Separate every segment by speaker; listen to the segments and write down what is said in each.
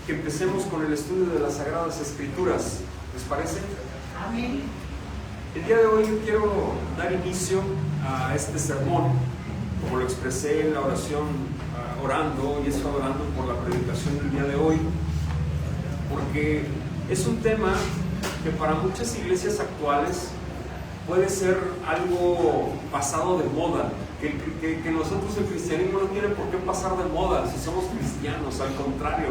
Speaker 1: que empecemos con el estudio de las Sagradas Escrituras. ¿Les parece?
Speaker 2: Amén.
Speaker 1: El día de hoy yo quiero dar inicio a este sermón, como lo expresé en la oración, orando, y he estado orando por la predicación del día de hoy, porque es un tema que para muchas iglesias actuales puede ser algo pasado de moda, que nosotros el cristianismo no tiene por qué pasar de moda si somos cristianos, al contrario,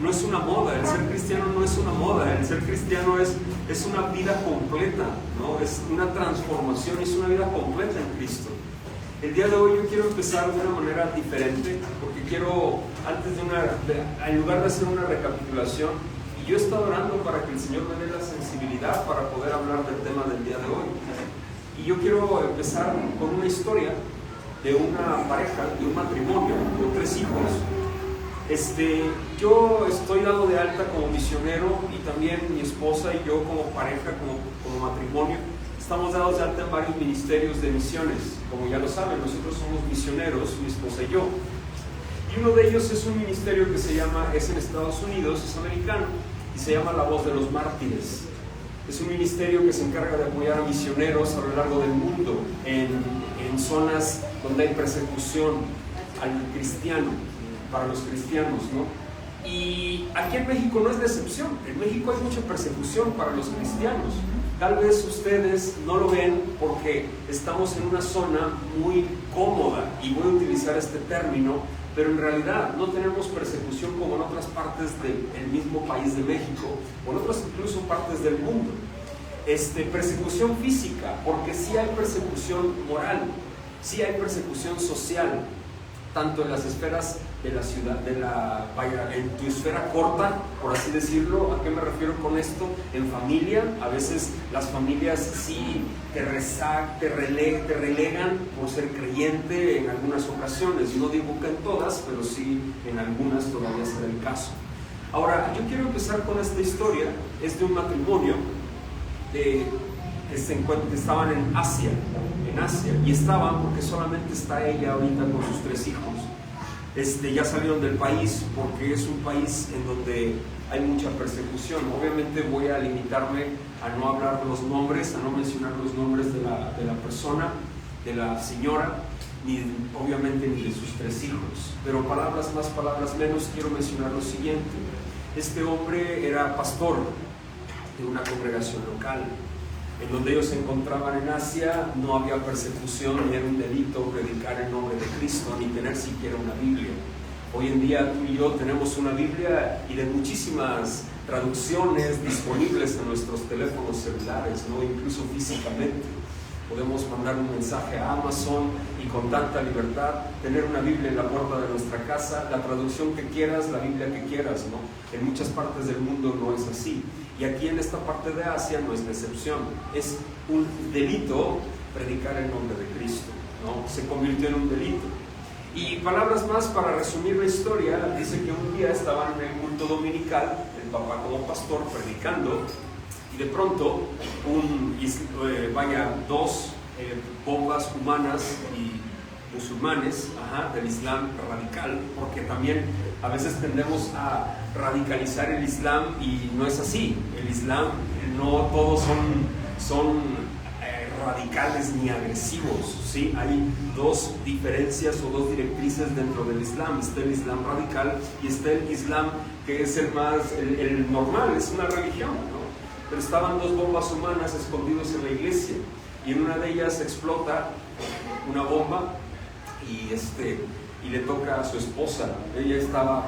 Speaker 1: no es una moda, el ser cristiano no es una moda, el ser cristiano es una vida completa, ¿no? Es una transformación, es una vida completa en Cristo. El día de hoy yo quiero empezar de una manera diferente, porque quiero, en lugar de hacer una recapitulación, y yo he estado orando para que el Señor me dé la sensibilidad para poder hablar del tema del día de hoy. Y yo quiero empezar con una historia de una pareja, de un matrimonio, de 3 hijos. Yo estoy dado de alta como misionero, y también mi esposa y yo como pareja, como matrimonio, estamos dados de alta en varios ministerios de misiones. Como ya lo saben, nosotros somos misioneros, mi esposa y yo. Y uno de ellos es un ministerio que es en Estados Unidos, es americano, y se llama La Voz de los Mártires. Es un ministerio que se encarga de apoyar a misioneros a lo largo del mundo, en zonas donde hay persecución al cristiano, para los cristianos, ¿no? Y aquí en México no es la excepción. En México hay mucha persecución para los cristianos. Tal vez ustedes no lo ven porque estamos en una zona muy cómoda, y voy a utilizar este término, pero en realidad no tenemos persecución como en otras partes del mismo país de México, o en otras incluso partes del mundo. Persecución física, porque sí hay persecución moral, sí hay persecución social, tanto en las esferas de la ciudad, en tu esfera corta, por así decirlo. ¿A qué me refiero con esto? En familia, a veces las familias sí te relegan por ser creyente en algunas ocasiones. No digo que en todas, pero sí en algunas todavía será el caso. Ahora, yo quiero empezar con esta historia. Es de un matrimonio que estaban en Asia, y estaban porque solamente está ella ahorita con sus 3 hijos. Ya salieron del país porque es un país en donde hay mucha persecución. Obviamente voy a limitarme a no hablar los nombres, a no mencionar los nombres de la persona, de la señora, obviamente ni de sus 3 hijos, pero palabras más, palabras menos, quiero mencionar lo siguiente. Este hombre era pastor de una congregación local. En donde ellos se encontraban en Asia, no había persecución, ni era un delito predicar el nombre de Cristo, ni tener siquiera una Biblia. Hoy en día tú y yo tenemos una Biblia, y de muchísimas traducciones disponibles en nuestros teléfonos celulares, ¿no? Incluso físicamente. Podemos mandar un mensaje a Amazon y con tanta libertad tener una Biblia en la puerta de nuestra casa, la traducción que quieras, la Biblia que quieras, ¿no? En muchas partes del mundo no es así. Y aquí en esta parte de Asia no es la excepción. Es un delito predicar el nombre de Cristo, ¿no? Se convirtió en un delito. Y palabras más para resumir la historia. Dice que un día estaban en el culto dominical, el papá como pastor predicando, y de pronto 2 bombas humanas y musulmanes del Islam radical, porque también a veces tendemos a radicalizar el Islam, y no es así. El Islam, no todos son radicales ni agresivos, ¿sí? Hay 2 diferencias o 2 directrices dentro del Islam. Está el Islam radical y está el Islam que es el normal, es una religión, ¿no? Pero estaban 2 bombas humanas escondidos en la iglesia, y en una de ellas explota una bomba y le toca a su esposa. Ella estaba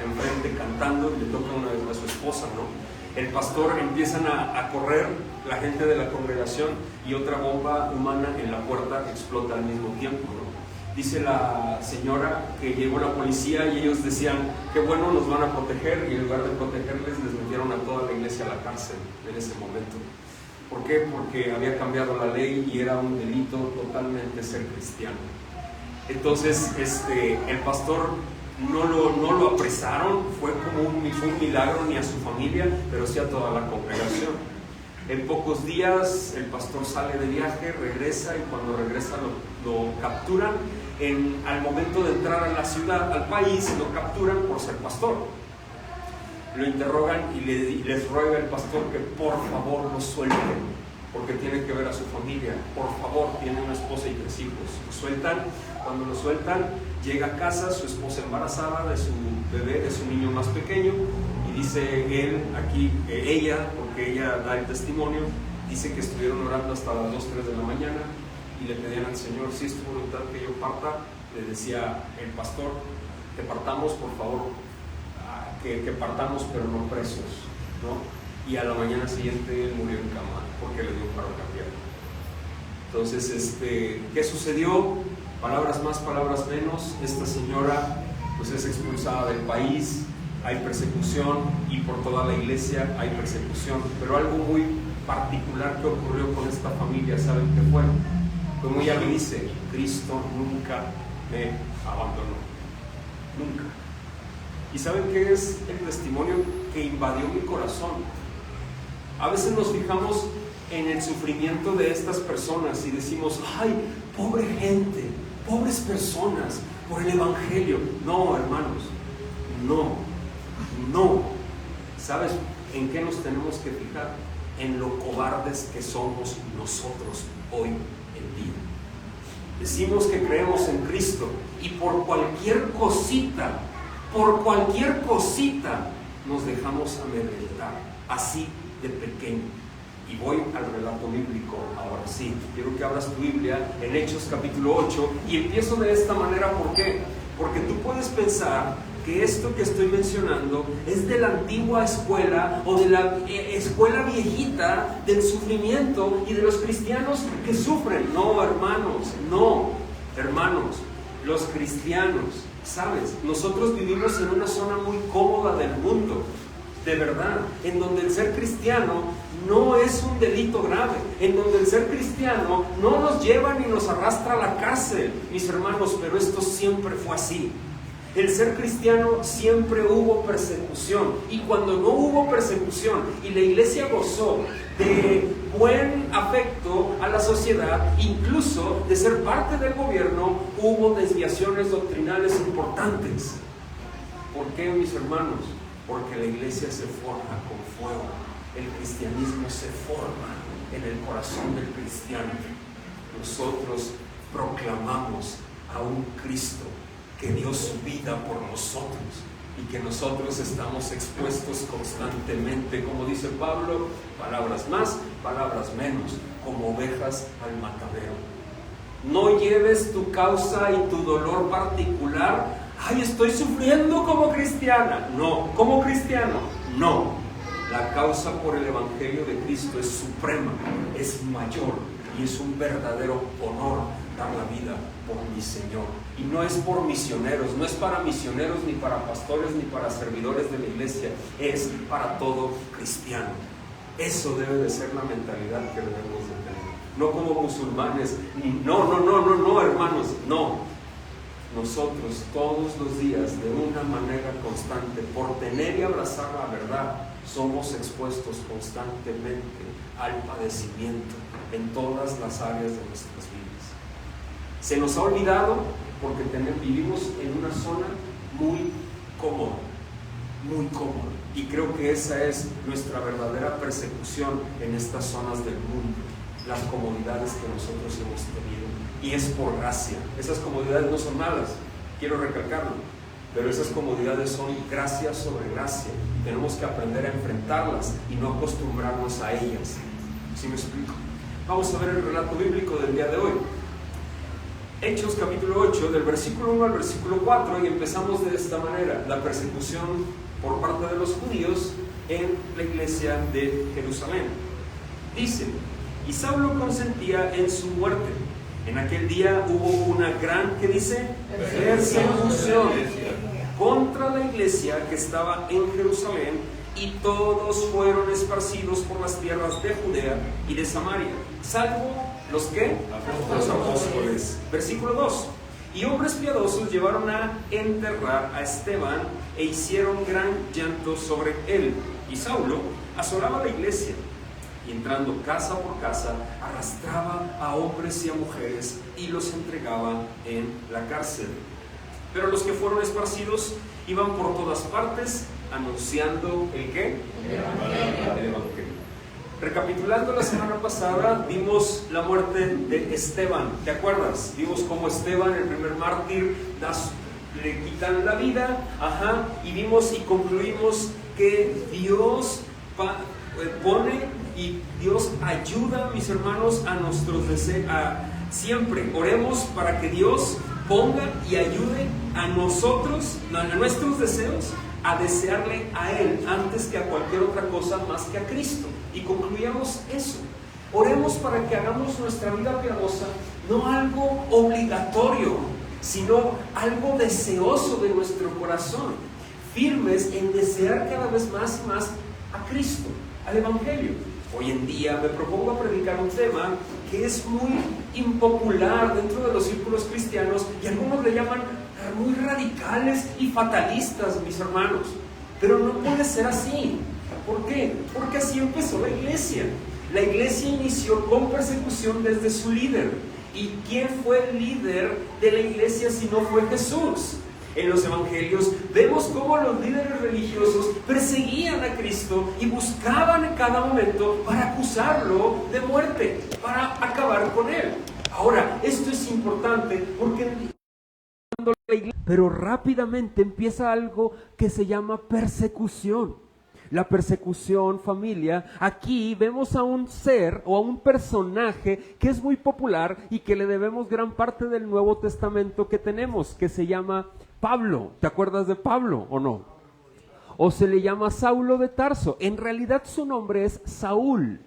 Speaker 1: enfrente cantando, y le toca una vez a su esposa, ¿no? El pastor empiezan a correr la gente de la congregación, y otra bomba humana en la puerta explota al mismo tiempo, ¿no? Dice la señora que llegó la policía, y ellos decían, qué bueno, nos van a proteger, y en lugar de protegerles les metieron a toda la iglesia a la cárcel en ese momento. ¿Por qué? Porque había cambiado la ley y era un delito totalmente ser cristiano. Entonces el pastor no lo apresaron, fue como un milagro, ni a su familia, pero sí a toda la congregación. En pocos días el pastor sale de viaje, regresa, y cuando regresa lo capturan al momento de entrar a la ciudad, al país, lo capturan por ser pastor. Lo interrogan y les ruega el pastor que por favor lo suelten, porque tiene que ver a su familia. Por favor, tiene una esposa y 3 hijos. Lo sueltan. Cuando lo sueltan, llega a casa su esposa embarazada de su bebé, de su niño más pequeño, y dice ella, porque ella da el testimonio, dice que estuvieron orando hasta las 2, 3 de la mañana y le pedían al Señor, si es tu voluntad que yo parta. Le decía el pastor, que partamos, por favor, que partamos, pero no presos, ¿no? Y a la mañana siguiente él murió en cama porque le dio un paro cardíaco. Entonces, ¿qué sucedió? Palabras más, palabras menos. Esta señora pues es expulsada del país, hay persecución, y por toda la iglesia hay persecución. Pero algo muy particular que ocurrió con esta familia, ¿saben qué fue? Como ella me dice, Cristo nunca me abandonó, nunca. ¿Y saben qué es el testimonio que invadió mi corazón? A veces nos fijamos en el sufrimiento de estas personas y decimos, ay, pobre gente, pobres personas, por el evangelio. No, hermanos, no. ¿Sabes en qué nos tenemos que fijar? En lo cobardes que somos nosotros hoy en día. Decimos que creemos en Cristo y por cualquier cosita nos dejamos amedrentar, así de pequeño. Y voy al relato bíblico ahora sí. Quiero que abras tu Biblia en Hechos capítulo 8 y empiezo de esta manera. ¿Por qué? Porque tú puedes pensar que esto que estoy mencionando es de la antigua escuela o de la escuela viejita del sufrimiento y de los cristianos que sufren. No, hermanos, los cristianos, ¿sabes? Nosotros vivimos en una zona muy cómoda del mundo, de verdad, en donde el ser cristiano no es un delito grave, en donde el ser cristiano no nos lleva ni nos arrastra a la cárcel, mis hermanos, pero esto siempre fue así. El ser cristiano siempre hubo persecución, y cuando no hubo persecución y la iglesia gozó de buen afecto a la sociedad, incluso de ser parte del gobierno, hubo desviaciones doctrinales importantes. ¿Por qué, mis hermanos? Porque la iglesia se forja con fuego. El cristianismo se forma en el corazón del cristiano. Nosotros proclamamos a un Cristo que dio su vida por nosotros y que nosotros estamos expuestos constantemente, como dice Pablo, palabras más, palabras menos, como ovejas al matadero. No lleves tu causa y tu dolor particular. Ay, estoy sufriendo como cristiana. No, como cristiano, no. La causa por el Evangelio de Cristo es suprema, es mayor, y es un verdadero honor dar la vida por mi Señor. Y no es por misioneros, no es para misioneros, ni para pastores, ni para servidores de la iglesia, es para todo cristiano. Eso debe de ser la mentalidad que debemos de tener. No como musulmanes, no, hermanos, no. Nosotros todos los días, de una manera constante, por tener y abrazar la verdad, somos expuestos constantemente al padecimiento en todas las áreas de nuestras vidas. Se nos ha olvidado porque vivimos en una zona muy cómoda, y creo que esa es nuestra verdadera persecución en estas zonas del mundo, las comodidades que nosotros hemos tenido, y es por gracia. Esas comodidades no son malas, quiero recalcarlo, pero esas comodidades son gracia sobre gracia, y tenemos que aprender a enfrentarlas y no acostumbrarnos a ellas. ¿Sí me explico? Vamos a ver el relato bíblico del día de hoy. Hechos capítulo 8, del versículo 1 al versículo 4, y empezamos de esta manera: la persecución por parte de los judíos en la iglesia de Jerusalén. Dice: y Saulo consentía en su muerte. En aquel día hubo una gran, ¿qué dice? Persecución contra la iglesia que estaba en Jerusalén, y todos fueron esparcidos por las tierras de Judea y de Samaria, salvo los que, los apóstoles. Versículo 2: y hombres piadosos llevaron a enterrar a Esteban e hicieron gran llanto sobre él. Y Saulo asolaba la iglesia y entrando casa por casa, arrastraba a hombres y a mujeres y los entregaba en la cárcel. Pero los que fueron esparcidos iban por todas partes anunciando ¿el qué? El Evangelio. Recapitulando la semana pasada, vimos la muerte de Esteban, ¿te acuerdas? Vimos cómo Esteban, el primer mártir, le quitan la vida, y vimos y concluimos que Dios pone y Dios ayuda, mis hermanos, a nuestros deseos. Siempre oremos para que Dios ponga y ayude a nosotros, a nuestros deseos, a desearle a Él antes que a cualquier otra cosa más que a Cristo. Y concluyamos eso. Oremos para que hagamos nuestra vida piadosa no algo obligatorio, sino algo deseoso de nuestro corazón, firmes en desear cada vez más y más a Cristo, al Evangelio. Hoy en día me propongo predicar un tema que es muy impopular dentro de los círculos cristianos y algunos le llaman muy radicales y fatalistas, mis hermanos. Pero no puede ser así. ¿Por qué? Porque así empezó la iglesia. La iglesia inició con persecución desde su líder. ¿Y quién fue el líder de la iglesia si no fue Jesús? En los evangelios vemos cómo los líderes religiosos perseguían a Cristo y buscaban en cada momento para acusarlo de muerte, para acabar con él. Ahora, esto es importante porque pero rápidamente empieza algo que se llama persecución. La persecución, familia, aquí vemos a un ser o a un personaje que es muy popular y que le debemos gran parte del Nuevo Testamento que tenemos, que se llama Pablo. ¿Te acuerdas de Pablo o no? O se le llama Saulo de Tarso. En realidad su nombre es Saúl.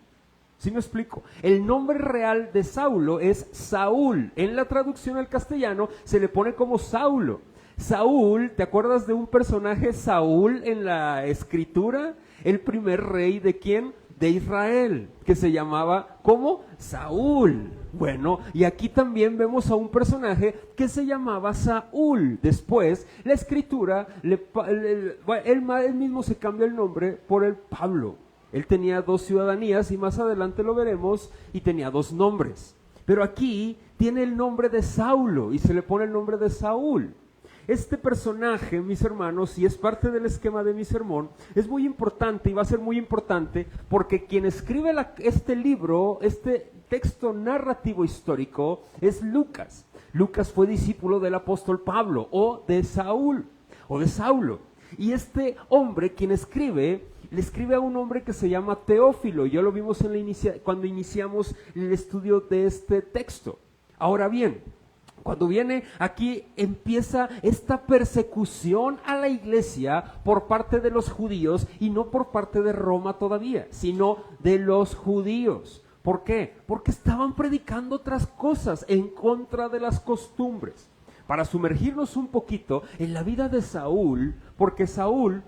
Speaker 1: ¿Sí me explico? El nombre real de Saulo es Saúl. En la traducción al castellano se le pone como Saulo. Saúl, ¿te acuerdas de un personaje Saúl en la escritura? El primer rey de ¿quién? De Israel, que se llamaba ¿cómo? Saúl. Bueno, y aquí también vemos a un personaje que se llamaba Saúl. Después, la escritura, él mismo se cambia el nombre por el Pablo. Él tenía 2 ciudadanías y más adelante lo veremos y tenía 2 nombres. Pero aquí tiene el nombre de Saulo y se le pone el nombre de Saúl. Este personaje, mis hermanos, y es parte del esquema de mi sermón, es muy importante y va a ser muy importante porque quien escribe este libro, este texto narrativo histórico, es Lucas. Lucas fue discípulo del apóstol Pablo o de Saúl o de Saulo. Y este hombre, quien escribe, le escribe a un hombre que se llama Teófilo. Ya lo vimos cuando iniciamos el estudio de este texto. Ahora bien, cuando viene aquí empieza esta persecución a la iglesia por parte de los judíos y no por parte de Roma todavía, sino de los judíos. ¿Por qué? Porque estaban predicando otras cosas en contra de las costumbres. Para sumergirnos un poquito en la vida de Saúl, porque Saúl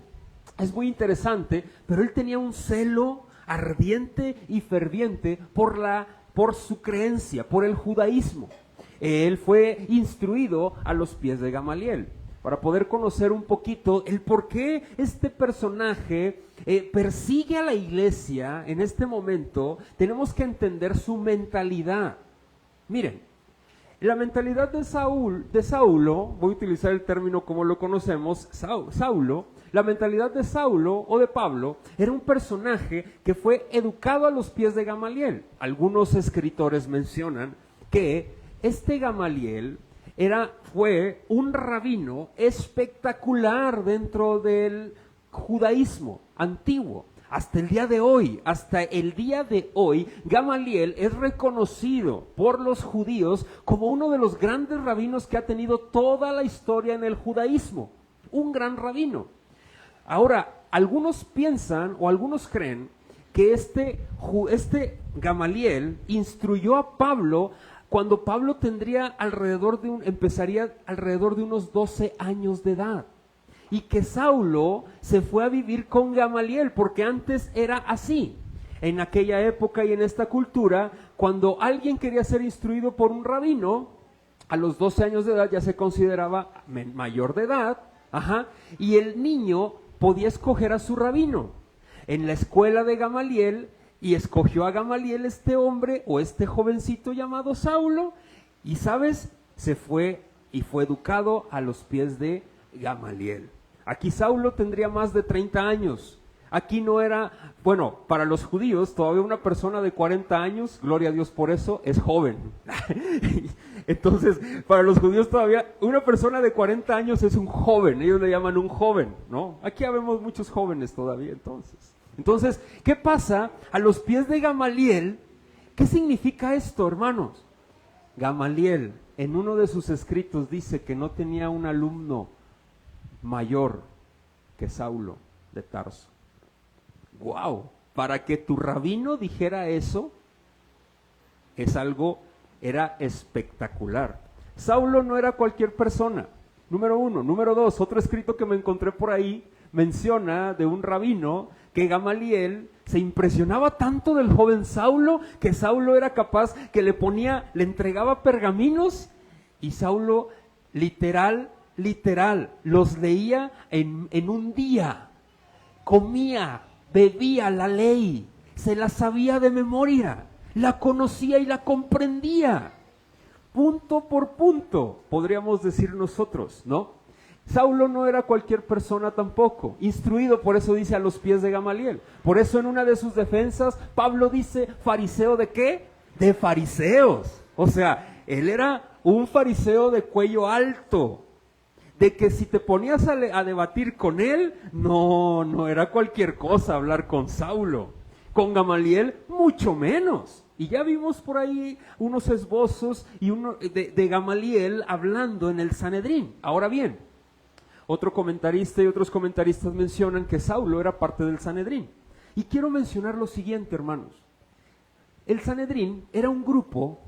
Speaker 1: es muy interesante, pero él tenía un celo ardiente y ferviente por su creencia, por el judaísmo. Él fue instruido a los pies de Gamaliel. Para poder conocer un poquito el por qué este personaje persigue a la iglesia en este momento, tenemos que entender su mentalidad. Miren, la mentalidad de Saulo, voy a utilizar el término como lo conocemos, Saulo, la mentalidad de Saulo o de Pablo era un personaje que fue educado a los pies de Gamaliel. Algunos escritores mencionan que este Gamaliel fue un rabino espectacular dentro del judaísmo antiguo. Hasta el día de hoy, Gamaliel es reconocido por los judíos como uno de los grandes rabinos que ha tenido toda la historia en el judaísmo. Un gran rabino. Ahora, algunos piensan o algunos creen que este Gamaliel instruyó a Pablo cuando Pablo empezaría alrededor de unos 12 años de edad. Y que Saulo se fue a vivir con Gamaliel, porque antes era así. En aquella época y en esta cultura, cuando alguien quería ser instruido por un rabino, a los 12 años de edad ya se consideraba mayor de edad, y el niño podía escoger a su rabino. En la escuela de Gamaliel,
Speaker 2: Y escogió a Gamaliel, este hombre o este jovencito llamado Saulo, y sabes, se fue y fue educado a los pies de Gamaliel. Aquí Saulo tendría más de 30 años. Aquí no era, bueno, para los judíos todavía una persona de 40 años, gloria a Dios por eso, es joven. Entonces, para los judíos todavía una persona de 40 años es un joven, ellos le llaman un joven, ¿no? Aquí habemos muchos jóvenes todavía entonces. Entonces, ¿qué pasa a los pies de Gamaliel? ¿Qué significa esto, hermanos? Gamaliel, en uno de sus escritos dice que no tenía un alumno mayor que Saulo de Tarso. ¡Wow! Para que tu rabino dijera eso, era espectacular. Saulo no era cualquier persona, número uno. Número dos, otro escrito que me encontré por ahí menciona de un rabino que Gamaliel se impresionaba tanto del joven Saulo, que Saulo era capaz, que le entregaba pergaminos, y Saulo literal, los leía en un día. Comía, bebía la ley, se la sabía de memoria, la conocía y la comprendía. Punto por punto, podríamos decir nosotros, ¿no? Saulo no era cualquier persona tampoco, instruido, por eso dice a los pies de Gamaliel. Por eso en una de sus defensas, Pablo dice, ¿fariseo de qué? De fariseos. O sea, él era un fariseo de cuello alto, de que si te ponías a debatir con él, no era cualquier cosa hablar con Saulo. Con Gamaliel, mucho menos. Y ya vimos por ahí unos esbozos de Gamaliel hablando en el Sanedrín. Ahora bien, otro comentarista y otros comentaristas mencionan que Saulo era parte del Sanedrín. Y quiero mencionar lo siguiente, hermanos. El Sanedrín era un grupo,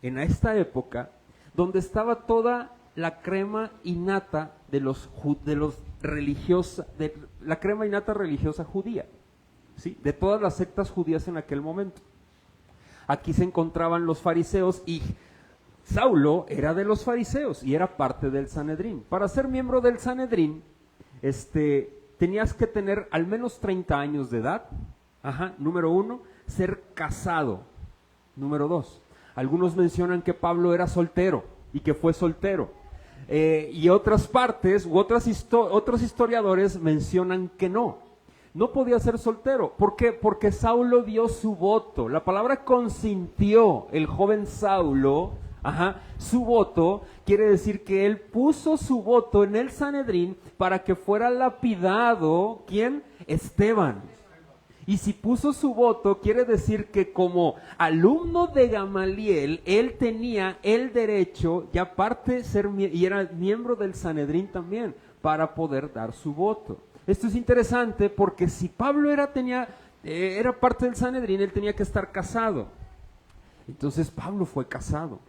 Speaker 2: en esta época, donde estaba toda la crema innata la crema innata religiosa judía, ¿sí? De todas las sectas judías en aquel momento. Aquí se encontraban los fariseos y Saulo era de los fariseos y era parte del Sanedrín. Para ser miembro del Sanedrín, tenías que tener al menos 30 años de edad. Número uno, ser casado. Número dos, algunos mencionan que Pablo era soltero y que fue soltero. Y otras partes otros historiadores mencionan que no podía ser soltero. ¿Por qué? Porque Saulo dio su voto. La palabra consintió, el joven Saulo, su voto quiere decir que él puso su voto en el Sanedrín para que fuera lapidado, ¿quién? Esteban. Y si puso su voto, quiere decir que como alumno de Gamaliel, él tenía el derecho, y aparte y era miembro del Sanedrín también, para poder dar su voto. Esto es interesante porque si Pablo era parte del Sanedrín, él tenía que estar casado. Entonces Pablo fue casado.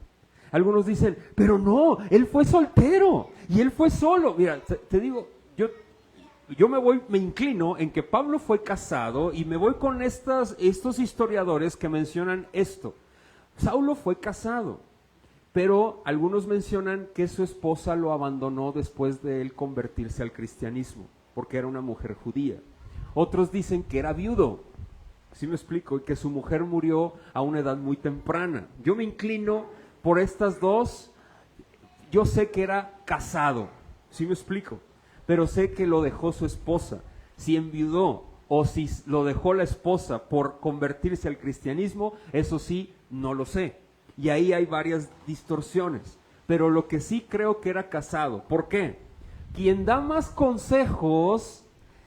Speaker 2: Algunos dicen, pero no, él fue soltero y él fue solo. Mira, te digo, yo me inclino en que Pablo fue casado y me voy con estos historiadores que mencionan esto. Saulo fue casado, pero algunos mencionan que su esposa lo abandonó después de él convertirse al cristianismo, porque era una mujer judía. Otros dicen que era viudo, ¿sí me explico? Y que su mujer murió a una edad muy temprana. Yo me inclino por estas dos. Yo sé que era casado, ¿sí me explico? Pero sé que lo dejó su esposa. Si enviudó o si lo dejó la esposa por convertirse al cristianismo, eso sí, no lo sé. Y ahí hay varias distorsiones. Pero lo que sí creo que era casado. ¿Por qué? Quien da más consejos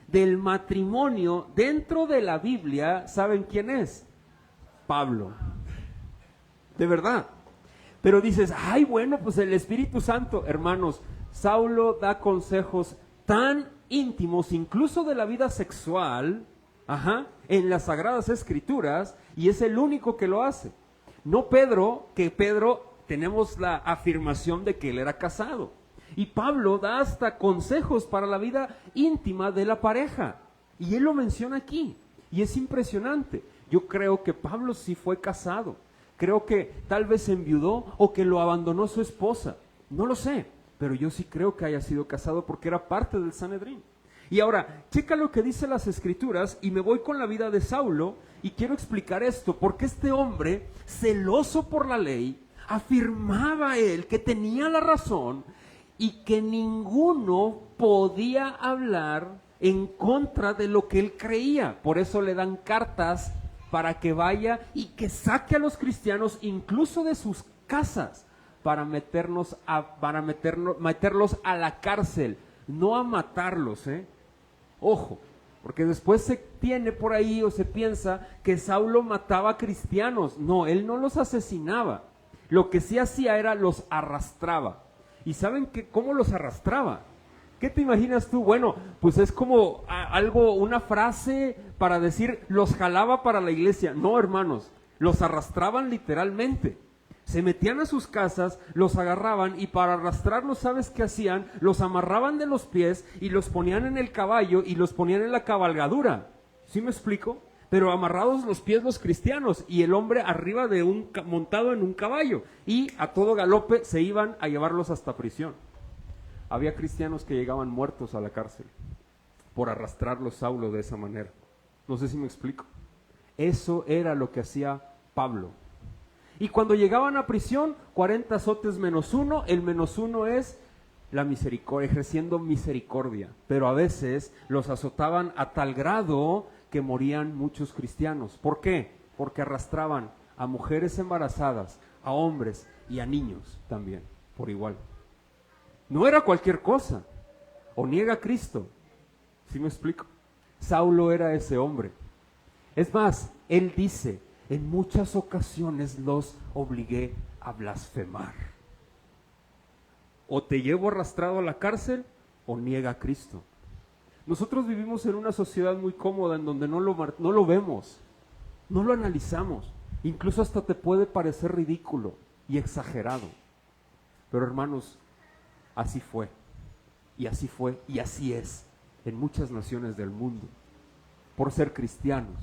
Speaker 2: del matrimonio dentro de la Biblia, ¿saben quién es? Pablo. De verdad. Pero dices, ay, bueno, pues el Espíritu Santo. Hermanos, Saulo da consejos tan íntimos, incluso de la vida sexual, en las Sagradas Escrituras, y es el único que lo hace. No Pedro, que Pedro tenemos la afirmación de que él era casado. Y Pablo da hasta consejos para la vida íntima de la pareja. Y él lo menciona aquí. Y es impresionante. Yo creo que Pablo sí fue casado. Creo que tal vez enviudó o que lo abandonó su esposa. No lo sé. Pero yo sí creo que haya sido casado porque era parte del Sanedrín. Y ahora, checa lo que dice las Escrituras y me voy con la vida de Saulo y quiero explicar esto, porque este hombre, celoso por la ley, afirmaba él que tenía la razón y que ninguno podía hablar en contra de lo que él creía. Por eso le dan cartas para que vaya y que saque a los cristianos incluso de sus casas para meterlos a la cárcel, no a matarlos, Ojo, porque después se tiene por ahí o se piensa que Saulo mataba a cristianos. No, él no los asesinaba. Lo que sí hacía era los arrastraba. ¿Y saben cómo los arrastraba? ¿Qué te imaginas tú? Bueno, pues es como una frase para decir, los jalaba para la iglesia. No, hermanos, los arrastraban literalmente. Se metían a sus casas, los agarraban y para arrastrarlos, ¿sabes qué hacían? Los amarraban de los pies y los ponían en el caballo y los ponían en la cabalgadura. ¿Sí me explico? Pero amarrados los pies los cristianos y el hombre arriba montado en un caballo. Y a todo galope se iban a llevarlos hasta prisión. Había cristianos que llegaban muertos a la cárcel por arrastrarlos Saulo de esa manera. No sé si me explico. Eso era lo que hacía Pablo. Y cuando llegaban a prisión, 40 azotes menos uno, el menos uno es la misericordia, ejerciendo misericordia. Pero a veces los azotaban a tal grado que morían muchos cristianos. ¿Por qué? Porque arrastraban a mujeres embarazadas, a hombres y a niños también, por igual. No era cualquier cosa. O niega a Cristo. ¿Sí me explico? Saulo era ese hombre. Es más, él dice, en muchas ocasiones los obligué a blasfemar. O te llevo arrastrado a la cárcel o niega a Cristo. Nosotros vivimos en una sociedad muy cómoda en donde no lo vemos, no lo analizamos. Incluso hasta te puede parecer ridículo y exagerado. Pero hermanos, así fue, y así es en muchas naciones del mundo, por ser cristianos.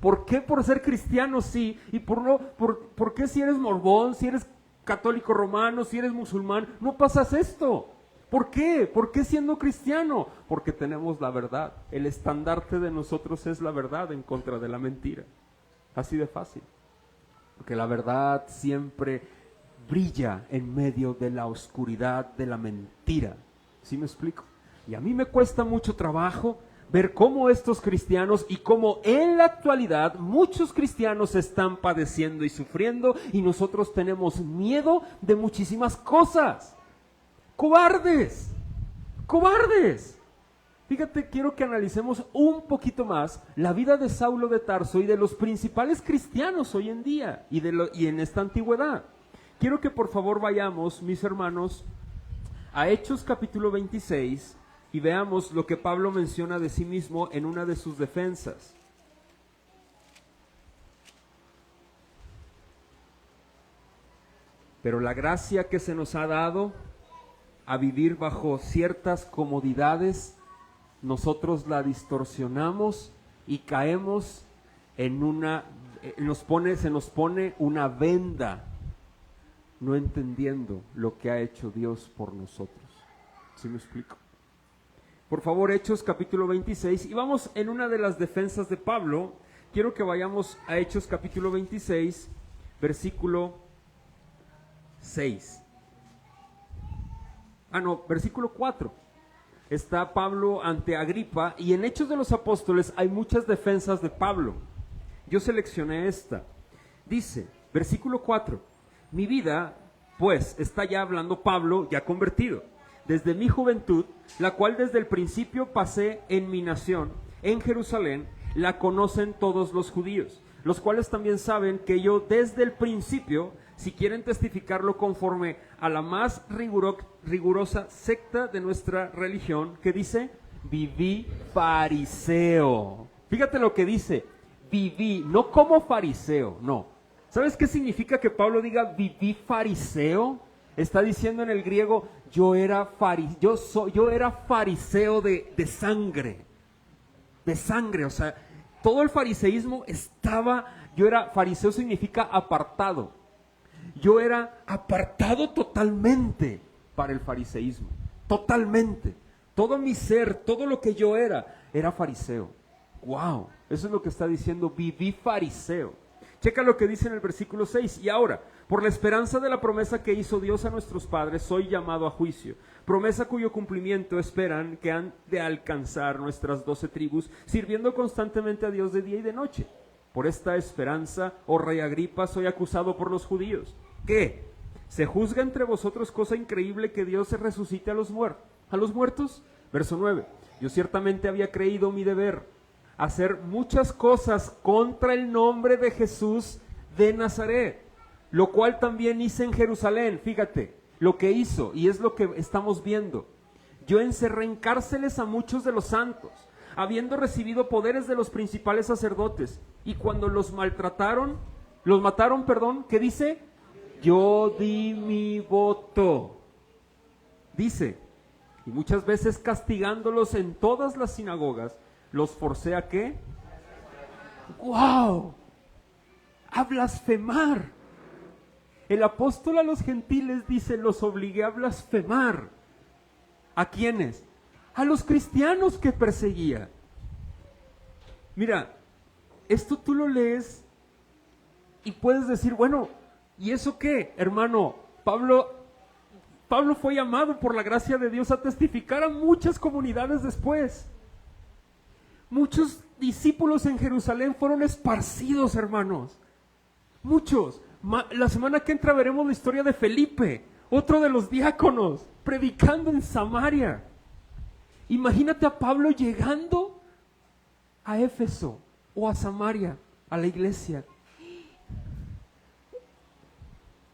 Speaker 2: ¿Por qué por ser cristiano sí? ¿Y por qué si eres mormón, si eres católico romano, si eres musulmán, no pasas esto? ¿Por qué? ¿Por qué siendo cristiano? Porque tenemos la verdad. El estandarte de nosotros es la verdad en contra de la mentira. Así de fácil. Porque la verdad siempre brilla en medio de la oscuridad de la mentira. ¿Sí me explico? Y a mí me cuesta mucho trabajo ver cómo estos cristianos y cómo en la actualidad muchos cristianos están padeciendo y sufriendo y nosotros tenemos miedo de muchísimas cosas. ¡Cobardes! ¡Cobardes! Fíjate, quiero que analicemos un poquito más la vida de Saulo de Tarso y de los principales cristianos hoy en día y en esta antigüedad. Quiero que por favor vayamos, mis hermanos, a Hechos capítulo 26 y veamos lo que Pablo menciona de sí mismo en una de sus defensas. Pero la gracia que se nos ha dado a vivir bajo ciertas comodidades, nosotros la distorsionamos y caemos en se nos pone una venda, no entendiendo lo que ha hecho Dios por nosotros. ¿Sí me explico? Por favor, Hechos capítulo 26, y vamos en una de las defensas de Pablo. Quiero que vayamos a Hechos capítulo 26, versículo 6. Versículo 4. Está Pablo ante Agripa, y en Hechos de los Apóstoles hay muchas defensas de Pablo. Yo seleccioné esta. Dice, versículo 4, mi vida, pues, está ya hablando Pablo, ya convertido, desde mi juventud, la cual desde el principio pasé en mi nación, en Jerusalén, la conocen todos los judíos, los cuales también saben que yo desde el principio, si quieren testificarlo conforme a la más rigurosa secta de nuestra religión, que dice, viví fariseo. Fíjate lo que dice, viví, no como fariseo, no. ¿Sabes qué significa que Pablo diga viví fariseo? Está diciendo en el griego, yo era fariseo de sangre, o sea, todo el fariseísmo fariseo significa apartado. Yo era apartado totalmente para el fariseísmo, totalmente. Todo mi ser, todo lo que yo era fariseo. ¡Wow! Eso es lo que está diciendo, viví fariseo. Checa lo que dice en el versículo 6. Y ahora, por la esperanza de la promesa que hizo Dios a nuestros padres, soy llamado a juicio. Promesa cuyo cumplimiento esperan que han de alcanzar nuestras 12 tribus, sirviendo constantemente a Dios de día y de noche. Por esta esperanza, oh rey Agripa, soy acusado por los judíos. ¿Qué? ¿Se juzga entre vosotros cosa increíble que Dios se resucite a los muertos? Verso 9. Yo ciertamente había creído mi deber hacer muchas cosas contra el nombre de Jesús de Nazaret, lo cual también hice en Jerusalén. Fíjate lo que hizo, y es lo que estamos viendo. Yo encerré en cárceles a muchos de los santos, habiendo recibido poderes de los principales sacerdotes, y cuando los mataron, ¿qué dice? Yo di mi voto. Dice, y muchas veces castigándolos en todas las sinagogas, los forcé a ¿qué? ¡Wow! A blasfemar. El apóstol a los gentiles dice, los obligué a blasfemar. ¿A quiénes? A los cristianos que perseguía. Mira, esto tú lo lees y puedes decir, bueno, ¿y eso qué, hermano? Pablo fue llamado por la gracia de Dios a testificar a muchas comunidades después. Muchos discípulos en Jerusalén fueron esparcidos, hermanos. Muchos. La semana que entra veremos la historia de Felipe, otro de los diáconos, predicando en Samaria. Imagínate a Pablo llegando a Éfeso o a Samaria, a la iglesia.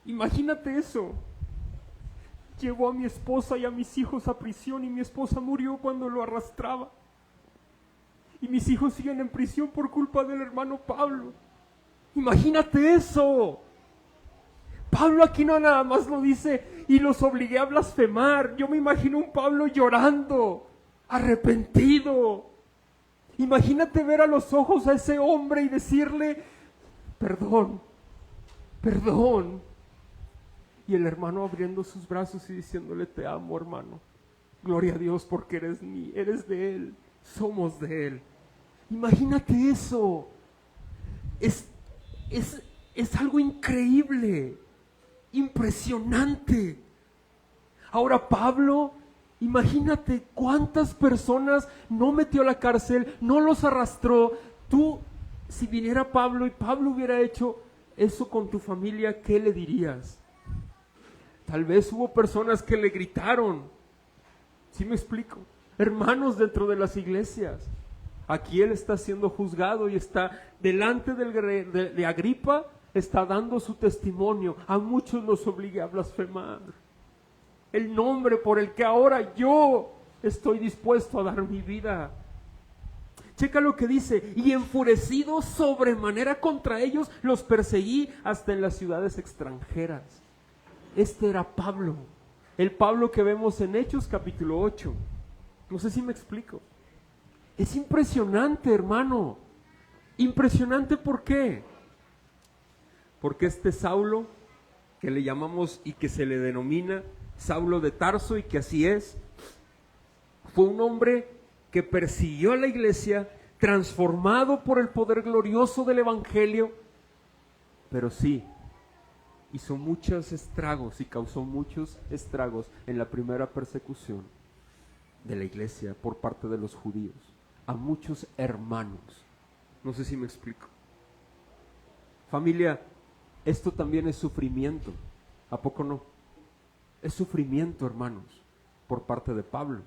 Speaker 2: Imagínate eso. Llevó a mi esposa y a mis hijos a prisión y mi esposa murió cuando lo arrastraba. Y mis hijos siguen en prisión por culpa del hermano Pablo. Imagínate eso. Pablo aquí no nada más lo dice y los obligué a blasfemar. Yo me imagino un Pablo llorando, arrepentido. Imagínate ver a los ojos a ese hombre y decirle, perdón, perdón. Y el hermano abriendo sus brazos y diciéndole, te amo, hermano. Gloria a Dios porque eres de Él, somos de Él. Imagínate eso. Es algo increíble, impresionante. Ahora Pablo, imagínate cuántas personas no metió a la cárcel, no los arrastró. Tú, si viniera Pablo y Pablo hubiera hecho eso con tu familia, ¿qué le dirías? Tal vez hubo personas que le gritaron. ¿Sí me explico? Hermanos dentro de las iglesias. Aquí él está siendo juzgado y está delante de Agripa, está dando su testimonio. A muchos los obligué a blasfemar el nombre por el que ahora yo estoy dispuesto a dar mi vida. Checa lo que dice, y enfurecido sobremanera contra ellos, los perseguí hasta en las ciudades extranjeras. Este era Pablo, el Pablo que vemos en Hechos capítulo 8. No sé si me explico. Es impresionante, hermano. Impresionante, ¿por qué? Porque este Saulo, que le llamamos y que se le denomina Saulo de Tarso, y que así es, fue un hombre que persiguió a la iglesia, transformado por el poder glorioso del evangelio, pero sí, hizo muchos estragos y causó muchos estragos en la primera persecución de la iglesia por parte de los judíos, a muchos hermanos. No sé si me explico. Familia, esto también es sufrimiento, ¿a poco no? Es sufrimiento, hermanos, por parte de Pablo.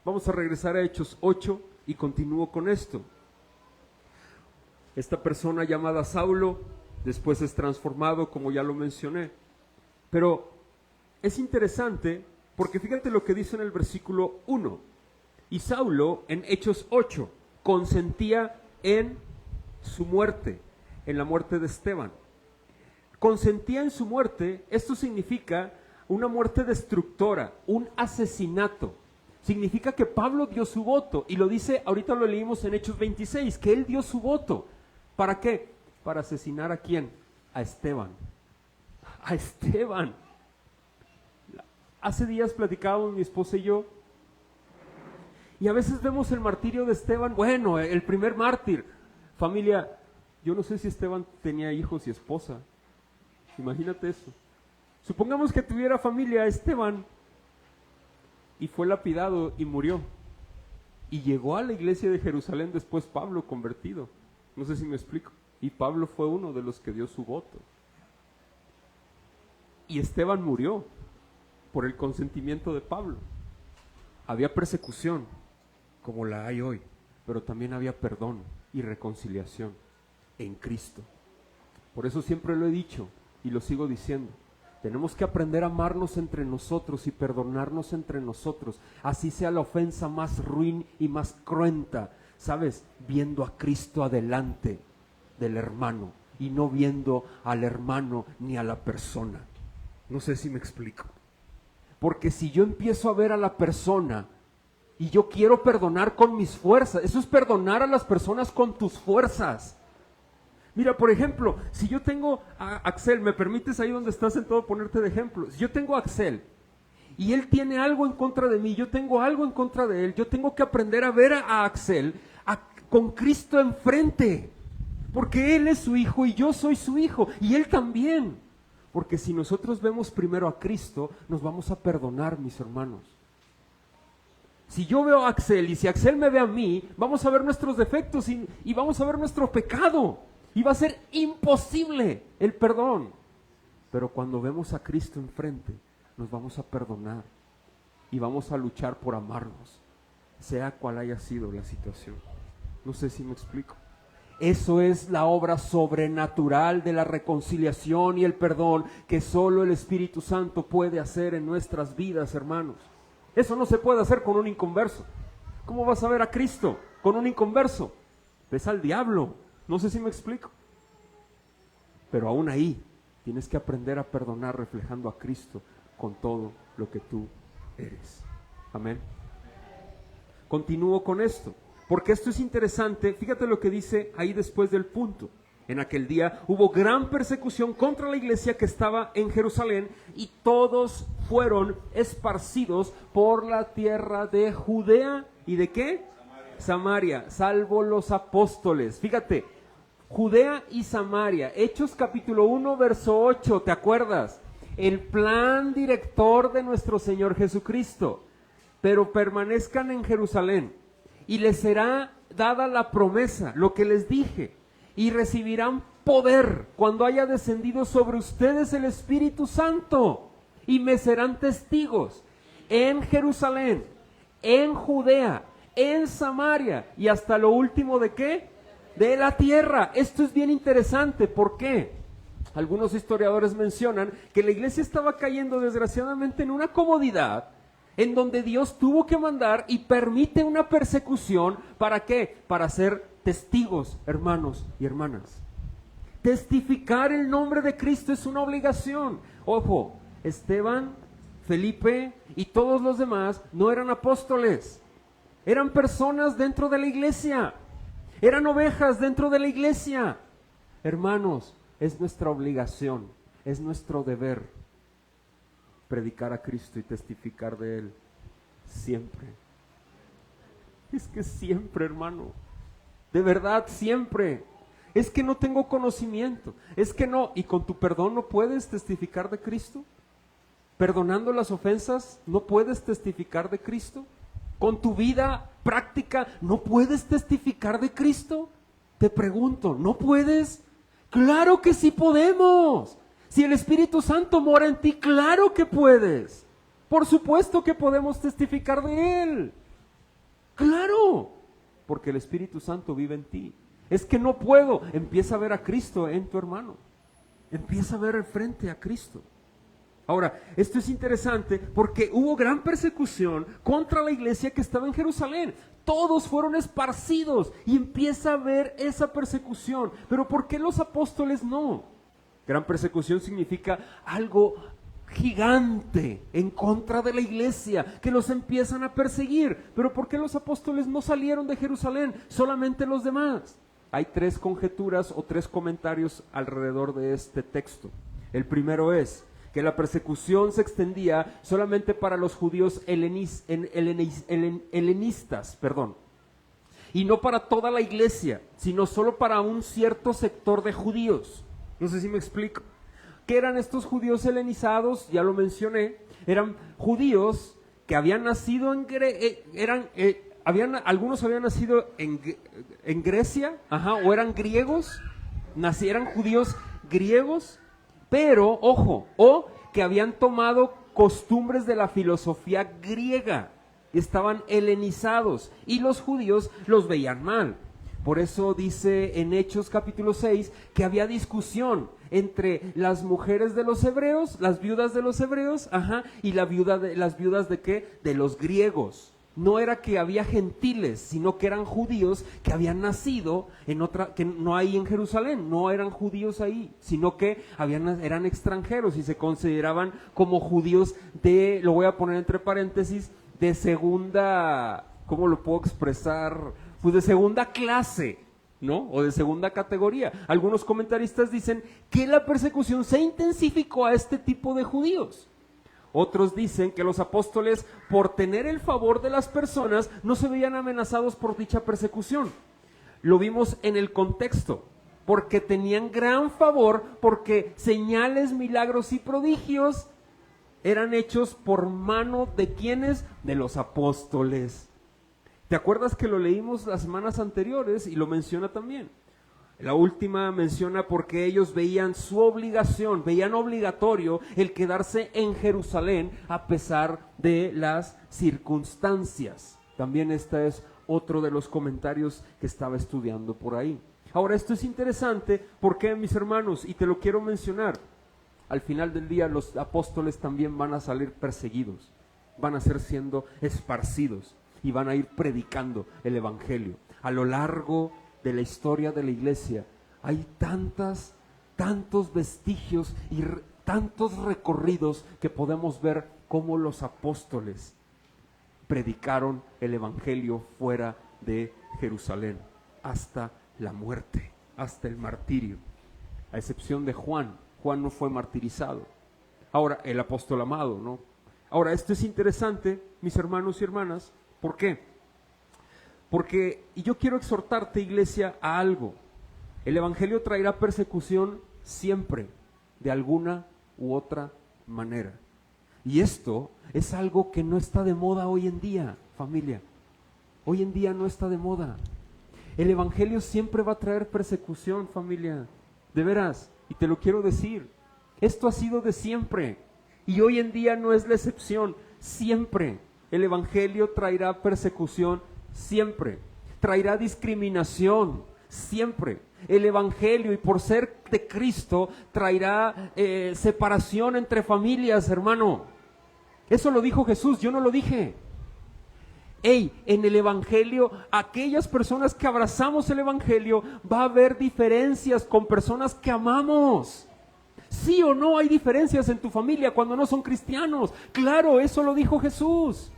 Speaker 2: Vamos a regresar a Hechos 8 y continúo con esto. Esta persona llamada Saulo después es transformado, como ya lo mencioné. Pero es interesante porque fíjate lo que dice en el versículo 1. Y Saulo, en Hechos 8, consentía en su muerte, en la muerte de Esteban. Consentía en su muerte, esto significa una muerte destructora, un asesinato. Significa que Pablo dio su voto, y lo dice, ahorita lo leímos en Hechos 26, que él dio su voto. ¿Para qué? Para asesinar ¿a quién? A Esteban. A Esteban. Hace días platicábamos mi esposa y yo Y a veces vemos el martirio de Esteban, bueno, el primer mártir. Familia, yo no sé si Esteban tenía hijos y esposa. Imagínate eso. Supongamos que tuviera familia Esteban y fue lapidado y murió. Y llegó a la iglesia de Jerusalén después Pablo convertido. No sé si me explico. Y Pablo fue uno de los que dio su voto. Y Esteban murió por el consentimiento de Pablo. Había persecución, como la hay hoy, pero también había perdón y reconciliación en Cristo. Por eso siempre lo he dicho y lo sigo diciendo. Tenemos que aprender a amarnos entre nosotros y perdonarnos entre nosotros, así sea la ofensa más ruin y más cruenta, ¿sabes? Viendo a Cristo adelante del hermano y no viendo al hermano ni a la persona. No sé si me explico. Porque si yo empiezo a ver a la persona y yo quiero perdonar con mis fuerzas, eso es perdonar a las personas con tus fuerzas. Mira, por ejemplo, si yo tengo a Axel, ¿me permites ahí donde estás sentado ponerte de ejemplo? Si yo tengo a Axel y él tiene algo en contra de mí, yo tengo algo en contra de él, yo tengo que aprender a ver a Axel con Cristo enfrente, porque él es su hijo y yo soy su hijo y él también. Porque si nosotros vemos primero a Cristo, nos vamos a perdonar, mis hermanos. Si yo veo a Axel y si Axel me ve a mí, vamos a ver nuestros defectos y vamos a ver nuestro pecado. Y va a ser imposible el perdón. Pero cuando vemos a Cristo enfrente, nos vamos a perdonar y vamos a luchar por amarnos, sea cual haya sido la situación. No sé si me explico. Eso es la obra sobrenatural de la reconciliación y el perdón que solo el Espíritu Santo puede hacer en nuestras vidas, hermanos. Eso no se puede hacer con un inconverso. ¿Cómo vas a ver a Cristo con un inconverso? Ves al diablo. No sé si me explico. Pero aún ahí tienes que aprender a perdonar reflejando a Cristo con todo lo que tú eres. Amén. Continúo con esto, porque esto es interesante. Fíjate lo que dice ahí después del punto. En aquel día hubo gran persecución contra la iglesia que estaba en Jerusalén y todos fueron esparcidos por la tierra de Judea. ¿Y de qué? Samaria, salvo los apóstoles. Fíjate, Judea y Samaria, Hechos capítulo 1, verso 8, ¿te acuerdas? El plan director de nuestro Señor Jesucristo. Pero permanezcan en Jerusalén y les será dada la promesa, lo que les dije, y recibirán poder cuando haya descendido sobre ustedes el Espíritu Santo, y me serán testigos en Jerusalén, en Judea, en Samaria y hasta lo último ¿de qué? De la tierra. Esto es bien interesante. ¿Por qué? Algunos historiadores mencionan que la iglesia estaba cayendo desgraciadamente en una comodidad en donde Dios tuvo que mandar y permite una persecución. ¿Para qué? Para ser testigos, hermanos y hermanas. Testificar el nombre de Cristo es una obligación. Ojo, Esteban, Felipe y todos los demás no eran apóstoles. Eran personas dentro de la iglesia. Eran ovejas dentro de la iglesia. Hermanos, es nuestra obligación, es nuestro deber predicar a Cristo y testificar de Él siempre. Es que siempre, hermano, de verdad siempre. Es que no tengo conocimiento, es que no, y con tu perdón no puedes testificar de Cristo. Perdonando las ofensas, ¿no puedes testificar de Cristo? Con tu vida práctica, ¿no puedes testificar de Cristo? Te pregunto, ¿no puedes? ¡Claro que sí podemos! Si el Espíritu Santo mora en ti, ¡claro que puedes! Por supuesto que podemos testificar de Él. ¡Claro! Porque el Espíritu Santo vive en ti. Es que no puedo. Empieza a ver a Cristo en tu hermano. Empieza a ver el frente a Cristo. Ahora, esto es interesante porque hubo gran persecución contra la iglesia que estaba en Jerusalén. Todos fueron esparcidos y empieza a ver esa persecución. Pero ¿por qué los apóstoles no? Gran persecución significa algo gigante en contra de la iglesia, que los empiezan a perseguir. Pero ¿por qué los apóstoles no salieron de Jerusalén? Solamente los demás. Hay tres conjeturas o tres comentarios alrededor de este texto. El primero es que la persecución se extendía solamente para los judíos helenistas, y no para toda la iglesia, sino solo para un cierto sector de judíos. No sé si me explico. ¿Qué eran estos judíos helenizados? Ya lo mencioné. Eran judíos que habían nacido algunos habían nacido en Grecia, o eran griegos, eran judíos griegos, pero, ojo, o que habían tomado costumbres de la filosofía griega, estaban helenizados, y los judíos los veían mal. Por eso dice en Hechos capítulo 6 que había discusión entre las mujeres de los hebreos, las viudas de los hebreos, y las viudas de ¿qué? De los griegos. No era que había gentiles, sino que eran judíos que habían nacido en otra, que no hay en Jerusalén, no eran judíos ahí, sino que eran extranjeros y se consideraban como judíos lo voy a poner entre paréntesis, de segunda, ¿cómo lo puedo expresar? Pues de segunda clase, ¿no? O de segunda categoría. Algunos comentaristas dicen que la persecución se intensificó a este tipo de judíos. Otros dicen que los apóstoles, por tener el favor de las personas, no se veían amenazados por dicha persecución. Lo vimos en el contexto, porque tenían gran favor, porque señales, milagros y prodigios eran hechos por mano de ¿quiénes? De los apóstoles. ¿Te acuerdas que lo leímos las semanas anteriores y lo menciona también? La última menciona porque ellos veían su obligación, veían obligatorio el quedarse en Jerusalén a pesar de las circunstancias. También este es otro de los comentarios que estaba estudiando por ahí. Ahora, esto es interesante porque, mis hermanos, y te lo quiero mencionar, al final del día los apóstoles también van a salir perseguidos, van a ser siendo esparcidos y van a ir predicando el evangelio. A lo largo de la historia de la iglesia hay tantos vestigios y tantos recorridos que podemos ver cómo los apóstoles predicaron el evangelio fuera de Jerusalén hasta la muerte, hasta el martirio, a excepción de Juan. Juan no fue martirizado. Ahora, el apóstol amado, ¿no? Ahora, esto es interesante, mis hermanos y hermanas. ¿Por qué? Porque, y yo quiero exhortarte, iglesia, a algo. El evangelio traerá persecución siempre, de alguna u otra manera. Y esto es algo que no está de moda hoy en día, familia. Hoy en día no está de moda. El evangelio siempre va a traer persecución, familia. De veras, y te lo quiero decir. Esto ha sido de siempre. Y hoy en día no es la excepción. Siempre el evangelio traerá persecución. Siempre traerá discriminación, siempre. El evangelio, y por ser de Cristo, traerá separación entre familias, hermano. Eso lo dijo Jesús, yo no lo dije. En el evangelio, aquellas personas que abrazamos el evangelio, va a haber diferencias con personas que amamos. ¿Sí o no hay diferencias en tu familia cuando no son cristianos? Claro, eso lo dijo Jesús.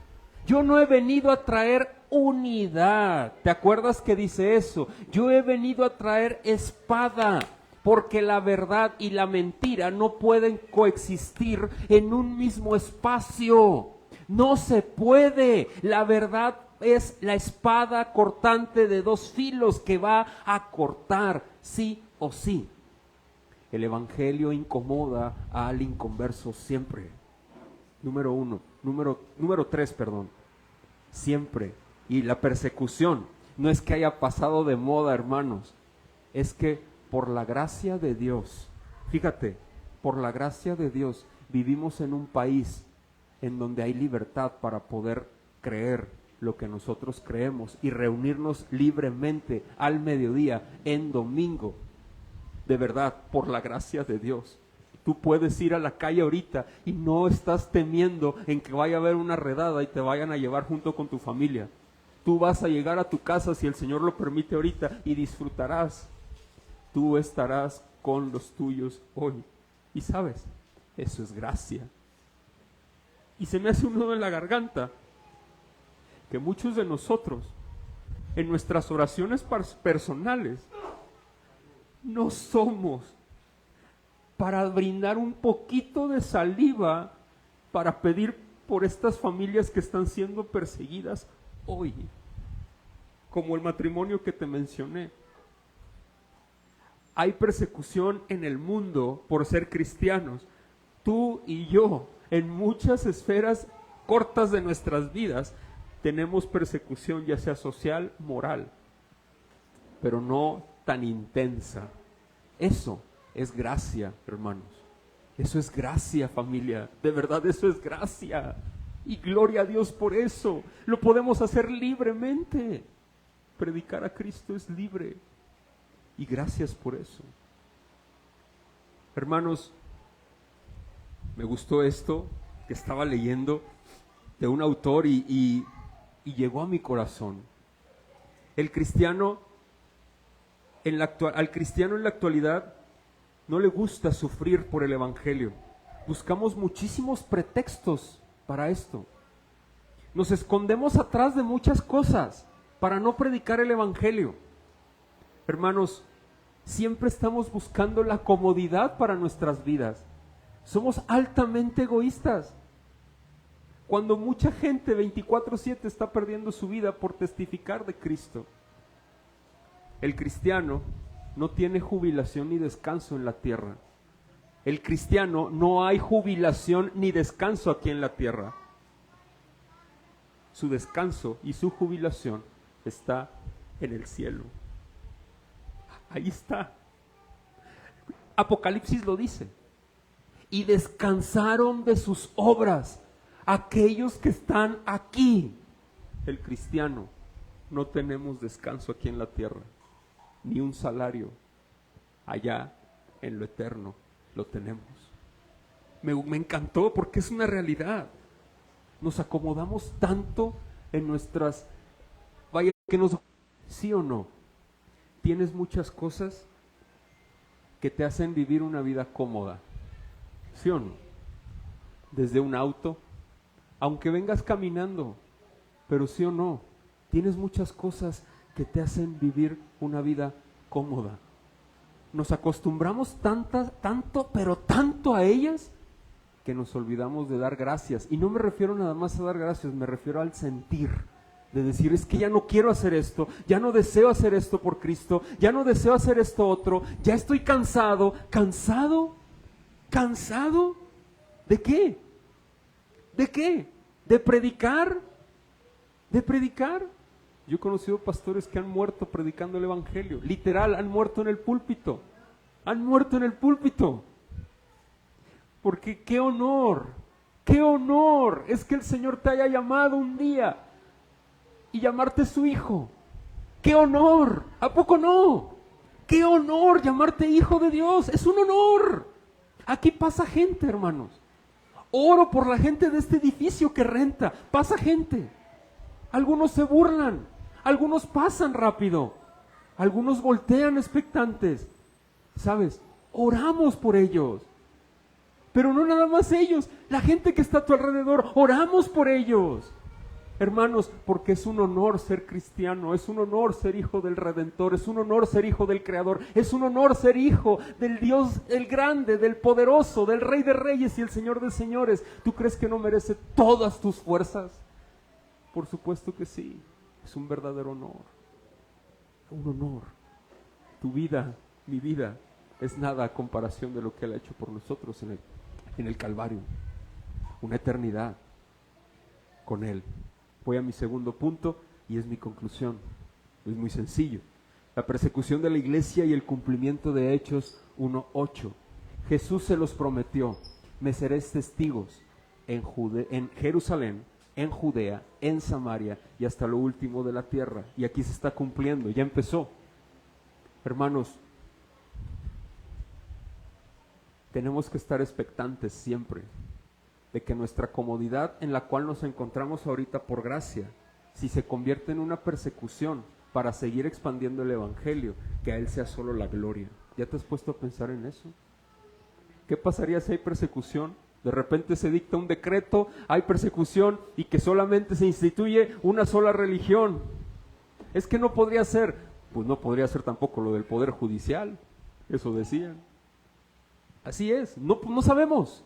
Speaker 2: Yo no he venido a traer unidad. ¿Te acuerdas que dice eso? Yo he venido a traer espada, porque la verdad y la mentira no pueden coexistir en un mismo espacio. No se puede. La verdad es la espada cortante de dos filos que va a cortar sí o sí. El evangelio incomoda al inconverso siempre. Número 3, siempre. Y la persecución no es que haya pasado de moda, hermanos, es que por la gracia de Dios, fíjate, por la gracia de Dios vivimos en un país en donde hay libertad para poder creer lo que nosotros creemos y reunirnos libremente al mediodía en domingo. De verdad, por la gracia de Dios. Tú puedes ir a la calle ahorita y no estás temiendo en que vaya a haber una redada y te vayan a llevar junto con tu familia. Tú vas a llegar a tu casa, si el Señor lo permite ahorita, y disfrutarás. Tú estarás con los tuyos hoy. Y sabes, eso es gracia. Y se me hace un nudo en la garganta que muchos de nosotros, en nuestras oraciones personales, no somos para brindar un poquito de saliva para pedir por estas familias que están siendo perseguidas hoy, como el matrimonio que te mencioné. Hay persecución en el mundo por ser cristianos. Tú y yo, en muchas esferas cortas de nuestras vidas, tenemos persecución, ya sea social, moral, pero no tan intensa. Eso es gracia, hermanos. Eso es gracia, familia. De verdad, eso es gracia. Y gloria a Dios por eso. Lo podemos hacer libremente. Predicar a Cristo es libre. Y gracias por eso. Hermanos, me gustó esto que estaba leyendo de un autor y llegó a mi corazón. El cristiano, al cristiano en la actualidad no le gusta sufrir por el evangelio. Buscamos muchísimos pretextos para esto. Nos escondemos atrás de muchas cosas para no predicar el evangelio. Hermanos, siempre estamos buscando la comodidad para nuestras vidas. Somos altamente egoístas. Cuando mucha gente 24/7 está perdiendo su vida por testificar de Cristo. El cristiano no tiene jubilación ni descanso en la tierra. El cristiano no hay jubilación ni descanso aquí en la tierra. Su descanso y su jubilación está en el cielo. Ahí está. Apocalipsis lo dice. Y descansaron de sus obras aquellos que están aquí. El cristiano, no tenemos descanso aquí en la tierra, ni un salario. Allá en lo eterno lo tenemos. Me encantó porque es una realidad. Nos acomodamos tanto en nuestras... Vaya que nos... ¿Sí o no? Tienes muchas cosas que te hacen vivir una vida cómoda. ¿Sí o no? Desde un auto, aunque vengas caminando, pero sí o no, tienes muchas cosas que te hacen vivir una vida cómoda. Nos acostumbramos pero tanto a ellas, que nos olvidamos de dar gracias. Y no me refiero nada más a dar gracias, me refiero al sentir, de decir, es que ya no quiero hacer esto, ya no deseo hacer esto por Cristo, ya no deseo hacer esto otro, ya estoy cansado. ¿Cansado? ¿De qué? ¿De qué? ¿De predicar? ¿De predicar? Yo he conocido pastores que han muerto predicando el evangelio. Literal, han muerto en el púlpito. Han muerto en el púlpito. Porque qué honor es que el Señor te haya llamado un día y llamarte su hijo. ¡Qué honor! ¿A poco no? ¡Qué honor llamarte hijo de Dios! ¡Es un honor! Aquí pasa gente, hermanos. Oro por la gente de este edificio que renta. Pasa gente. Algunos se burlan. Algunos pasan rápido. Algunos voltean expectantes. ¿Sabes? Oramos por ellos. Pero no nada más ellos. La gente que está a tu alrededor. Oramos por ellos. Hermanos, porque es un honor ser cristiano, es un honor ser hijo del Redentor, es un honor ser hijo del Creador, es un honor ser hijo del Dios, el grande, del poderoso, del Rey de Reyes y el Señor de Señores. ¿Tú crees que no merece todas tus fuerzas? Por supuesto que sí, es un verdadero honor, un honor. Tu vida, mi vida, es nada a comparación de lo que Él ha hecho por nosotros en el Calvario, una eternidad con Él. Voy a mi segundo punto y es mi conclusión. Es muy sencillo. La persecución de la iglesia y el cumplimiento de Hechos 1:8. Jesús se los prometió: me seréis testigos en Jerusalén, en Judea, en Samaria y hasta lo último de la tierra. Y aquí se está cumpliendo, ya empezó. Hermanos, tenemos que estar expectantes siempre de que nuestra comodidad en la cual nos encontramos ahorita por gracia, si se convierte en una persecución para seguir expandiendo el evangelio, que a Él sea solo la gloria. ¿Ya te has puesto a pensar en eso? ¿Qué pasaría si hay persecución? De repente se dicta un decreto, hay persecución y que solamente se instituye una sola religión. Es que no podría ser, pues no podría ser tampoco lo del poder judicial, eso decían. Así es, no sabemos.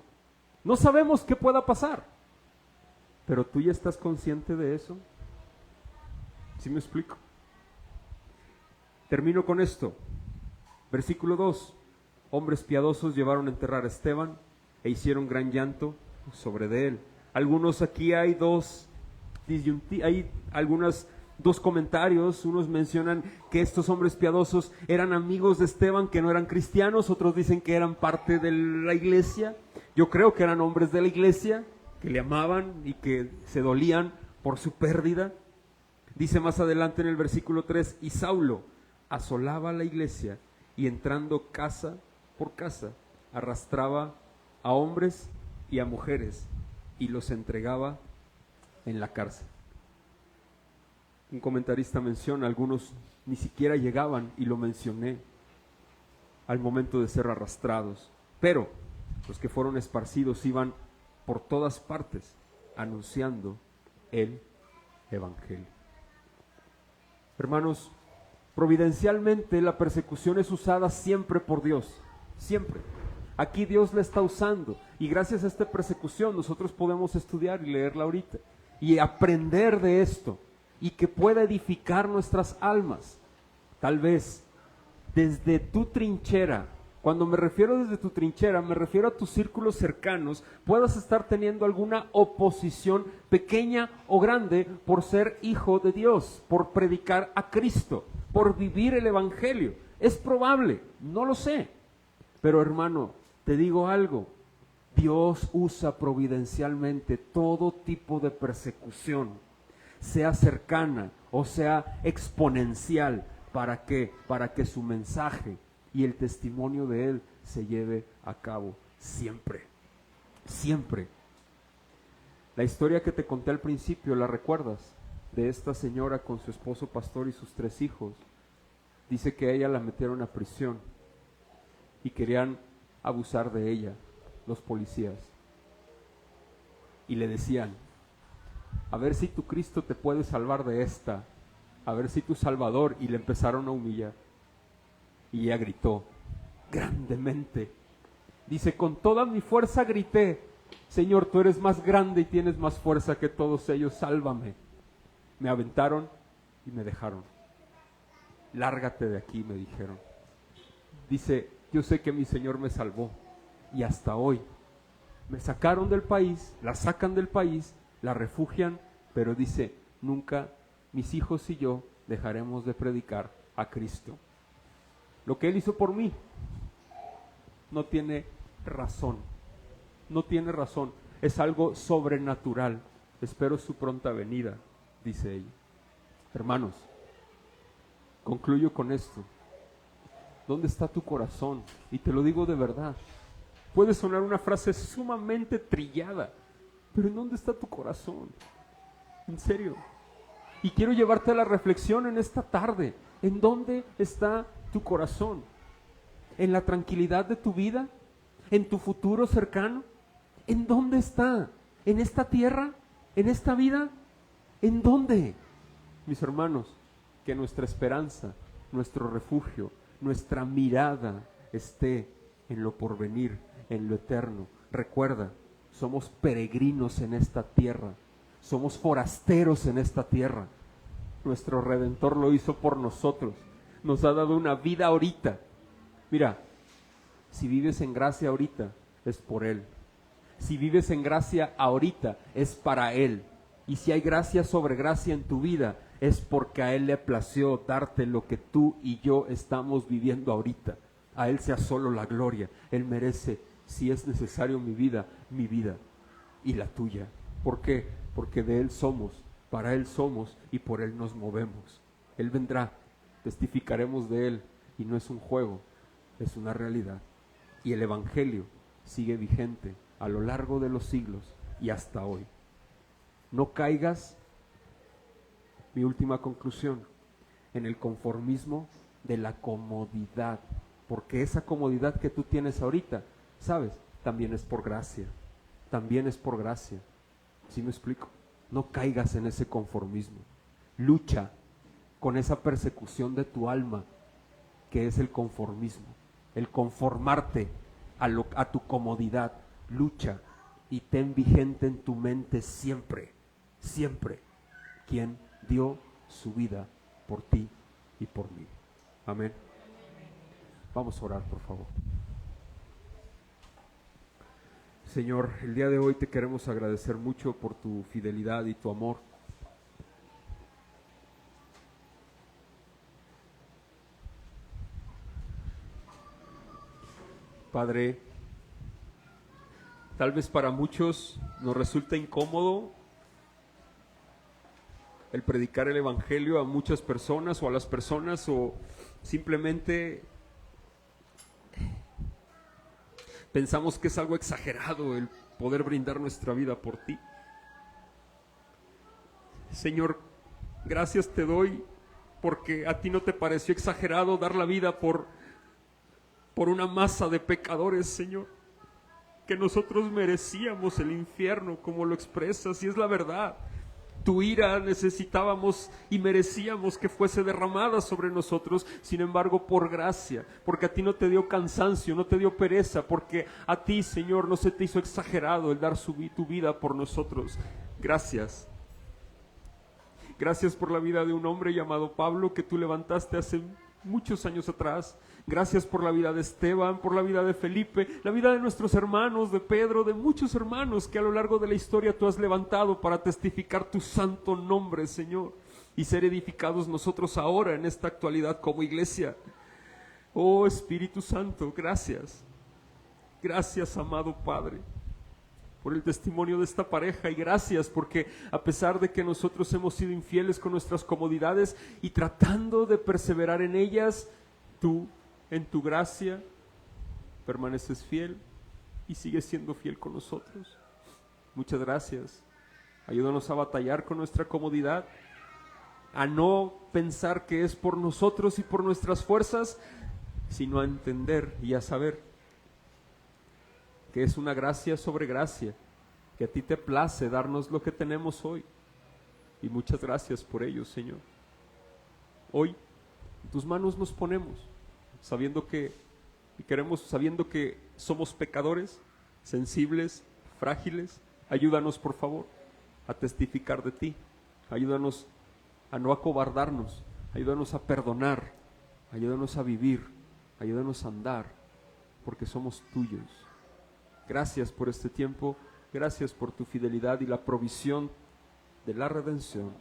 Speaker 2: No sabemos qué pueda pasar. Pero tú ya estás consciente de eso. ¿Sí me explico? Termino con esto. Versículo 2. Hombres piadosos llevaron a enterrar a Esteban e hicieron gran llanto sobre de él. Algunos aquí hay dos comentarios. Unos mencionan que estos hombres piadosos eran amigos de Esteban, que no eran cristianos. Otros dicen que eran parte de la iglesia. Yo creo que eran hombres de la iglesia, que le amaban y que se dolían por su pérdida. Dice más adelante en el versículo 3, y Saulo asolaba la iglesia y entrando casa por casa, arrastraba a hombres y a mujeres y los entregaba en la cárcel. Un comentarista menciona, algunos ni siquiera llegaban, y lo mencioné, al momento de ser arrastrados, pero los que fueron esparcidos iban por todas partes anunciando el evangelio. Hermanos, providencialmente la persecución es usada siempre por Dios, siempre. Aquí Dios la está usando, y gracias a esta persecución nosotros podemos estudiar y leerla ahorita y aprender de esto, y que pueda edificar nuestras almas. Tal vez desde tu trinchera, cuando me refiero desde tu trinchera, me refiero a tus círculos cercanos, puedas estar teniendo alguna oposición pequeña o grande por ser hijo de Dios, por predicar a Cristo, por vivir el evangelio. Es probable, no lo sé, pero hermano, te digo algo, Dios usa providencialmente todo tipo de persecución, sea cercana o sea exponencial, ¿para qué? Para que su mensaje y el testimonio de Él se lleve a cabo siempre, siempre. La historia que te conté al principio, ¿la recuerdas? De esta señora con su esposo pastor y sus 3 hijos. Dice que a ella la metieron a prisión y querían abusar de ella los policías. Y le decían, a ver si tu Cristo te puede salvar de esta, a ver si tu Salvador, y le empezaron a humillar. Y ella gritó grandemente. Dice, con toda mi fuerza grité, Señor, tú eres más grande y tienes más fuerza que todos ellos, sálvame. Me aventaron y me dejaron. Lárgate de aquí, me dijeron. Dice, yo sé que mi Señor me salvó, y hasta hoy me sacaron del país, la sacan del país, la refugian, pero dice, nunca mis hijos y yo dejaremos de predicar a Cristo. Lo que Él hizo por mí no tiene razón, no tiene razón, es algo sobrenatural. Espero su pronta venida, dice ella. Hermanos, concluyo con esto. ¿Dónde está tu corazón? Y te lo digo de verdad. Puede sonar una frase sumamente trillada, pero ¿en dónde está tu corazón? En serio. Y quiero llevarte a la reflexión en esta tarde. ¿En dónde está tu corazón? ¿En la tranquilidad de tu vida? ¿En tu futuro cercano? ¿En dónde está? ¿En esta tierra? ¿En esta vida? ¿En dónde? Mis hermanos, que nuestra esperanza, nuestro refugio, nuestra mirada esté en lo porvenir, en lo eterno. Recuerda, somos peregrinos en esta tierra, somos forasteros en esta tierra. Nuestro Redentor lo hizo por nosotros, nos ha dado una vida ahorita. Mira, si vives en gracia ahorita, es por Él. Si vives en gracia ahorita, es para Él. Y si hay gracia sobre gracia en tu vida, es porque a Él le plació darte lo que tú y yo estamos viviendo ahorita. A Él sea solo la gloria. Él merece, si es necesario, mi vida y la tuya. ¿Por qué? Porque de Él somos, para Él somos y por Él nos movemos. Él vendrá, testificaremos de Él, y no es un juego, es una realidad. Y el Evangelio sigue vigente a lo largo de los siglos y hasta hoy. No caigas, mi última conclusión, en el conformismo de la comodidad, porque esa comodidad que tú tienes ahorita, ¿sabes? También es por gracia, también es por gracia. ¿Sí me explico? No caigas en ese conformismo. Lucha con esa persecución de tu alma, que es el conformismo, el conformarte a tu comodidad. Lucha y ten vigente en tu mente siempre, siempre, quien dio su vida por ti y por mí. Amén. Vamos a orar, por favor. Señor, el día de hoy te queremos agradecer mucho por tu fidelidad y tu amor. Padre, tal vez para muchos nos resulta incómodo el predicar el evangelio a muchas personas o a las personas, o simplemente pensamos que es algo exagerado el poder brindar nuestra vida por ti. Señor, gracias te doy porque a ti no te pareció exagerado dar la vida por una masa de pecadores, Señor, que nosotros merecíamos el infierno, como lo expresas, y es la verdad. Tu ira necesitábamos y merecíamos que fuese derramada sobre nosotros. Sin embargo, por gracia, porque a ti no te dio cansancio, no te dio pereza, porque a ti, Señor, no se te hizo exagerado el dar tu vida por nosotros. Gracias. Gracias por la vida de un hombre llamado Pablo que tú levantaste hace muchos años atrás. Gracias por la vida de Esteban, por la vida de Felipe, la vida de nuestros hermanos, de Pedro, de muchos hermanos que a lo largo de la historia tú has levantado para testificar tu santo nombre, Señor, y ser edificados nosotros ahora en esta actualidad como iglesia. Oh Espíritu Santo, gracias. Gracias, amado Padre, por el testimonio de esta pareja, y gracias porque a pesar de que nosotros hemos sido infieles con nuestras comodidades y tratando de perseverar en ellas, tú en tu gracia permaneces fiel y sigues siendo fiel con nosotros. Muchas gracias. Ayúdanos a batallar con nuestra comodidad, a no pensar que es por nosotros y por nuestras fuerzas, sino a entender y a saber que es una gracia sobre gracia, que a ti te place darnos lo que tenemos hoy. Y muchas gracias por ello, Señor. Hoy en tus manos nos ponemos, sabiendo que somos pecadores, sensibles, frágiles. Ayúdanos, por favor, a testificar de ti. Ayúdanos a no acobardarnos. Ayúdanos a perdonar. Ayúdanos a vivir. Ayúdanos a andar, porque somos tuyos. Gracias por este tiempo. Gracias por tu fidelidad y la provisión de la redención.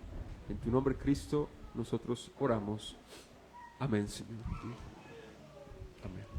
Speaker 2: En tu nombre, Cristo, nosotros oramos. Amén, Señor. Amén.